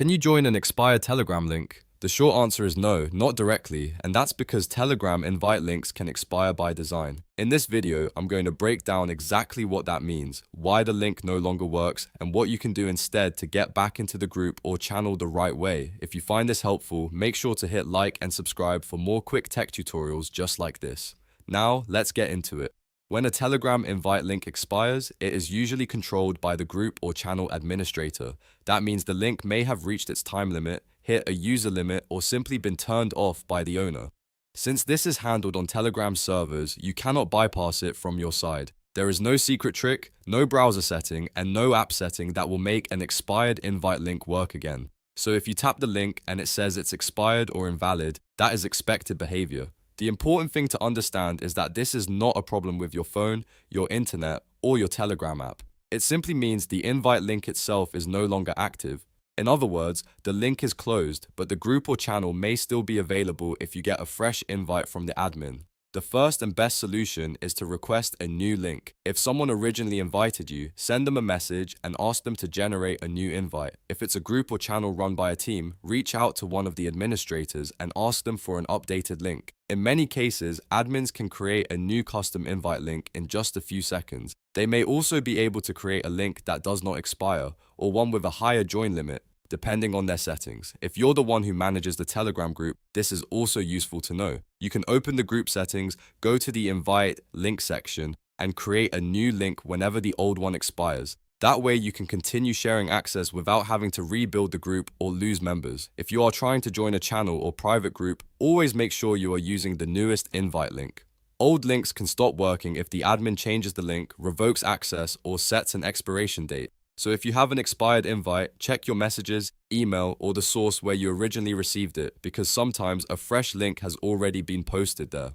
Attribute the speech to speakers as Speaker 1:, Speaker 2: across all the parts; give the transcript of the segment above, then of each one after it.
Speaker 1: Can you join an expired Telegram link? The short answer is no, not directly, and that's because Telegram invite links can expire by design. In this video, I'm going to break down exactly what that means, why the link no longer works, and what you can do instead to get back into the group or channel the right way. If you find this helpful, make sure to hit like and subscribe for more quick tech tutorials just like this. Now, let's get into it. When a Telegram invite link expires, it is usually controlled by the group or channel administrator. That means the link may have reached its time limit, hit a user limit, or simply been turned off by the owner. Since this is handled on Telegram servers, you cannot bypass it from your side. There is no secret trick, no browser setting, and no app setting that will make an expired invite link work again. So if you tap the link and it says it's expired or invalid, that is expected behavior. The important thing to understand is that this is not a problem with your phone, your internet, or your Telegram app. It simply means the invite link itself is no longer active. In other words, the link is closed, but the group or channel may still be available if you get a fresh invite from the admin. The first and best solution is to request a new link. If someone originally invited you, send them a message and ask them to generate a new invite. If it's a group or channel run by a team, reach out to one of the administrators and ask them for an updated link. In many cases, admins can create a new custom invite link in just a few seconds. They may also be able to create a link that does not expire, or one with a higher join limit, depending on their settings. If you're the one who manages the Telegram group, this is also useful to know. You can open the group settings, go to the invite link section, and create a new link whenever the old one expires. That way you can continue sharing access without having to rebuild the group or lose members. If you are trying to join a channel or private group, always make sure you are using the newest invite link. Old links can stop working if the admin changes the link, revokes access, or sets an expiration date. So if you have an expired invite, check your messages, email, or the source where you originally received it, because sometimes a fresh link has already been posted there.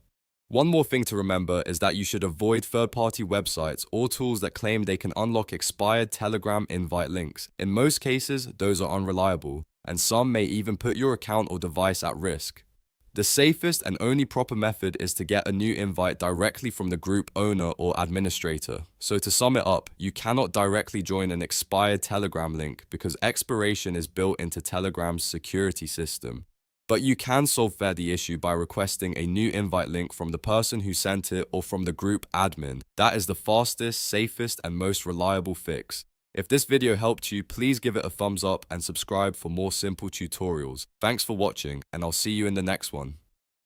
Speaker 1: One more thing to remember is that you should avoid third-party websites or tools that claim they can unlock expired Telegram invite links. In most cases, those are unreliable, and some may even put your account or device at risk. The safest and only proper method is to get a new invite directly from the group owner or administrator. So to sum it up, you cannot directly join an expired Telegram link because expiration is built into Telegram's security system. But you can solve the issue by requesting a new invite link from the person who sent it or from the group admin. That is the fastest, safest, and most reliable fix. If this video helped you, please give it a thumbs up and subscribe for more simple tutorials. Thanks for watching, and I'll see you in the next one.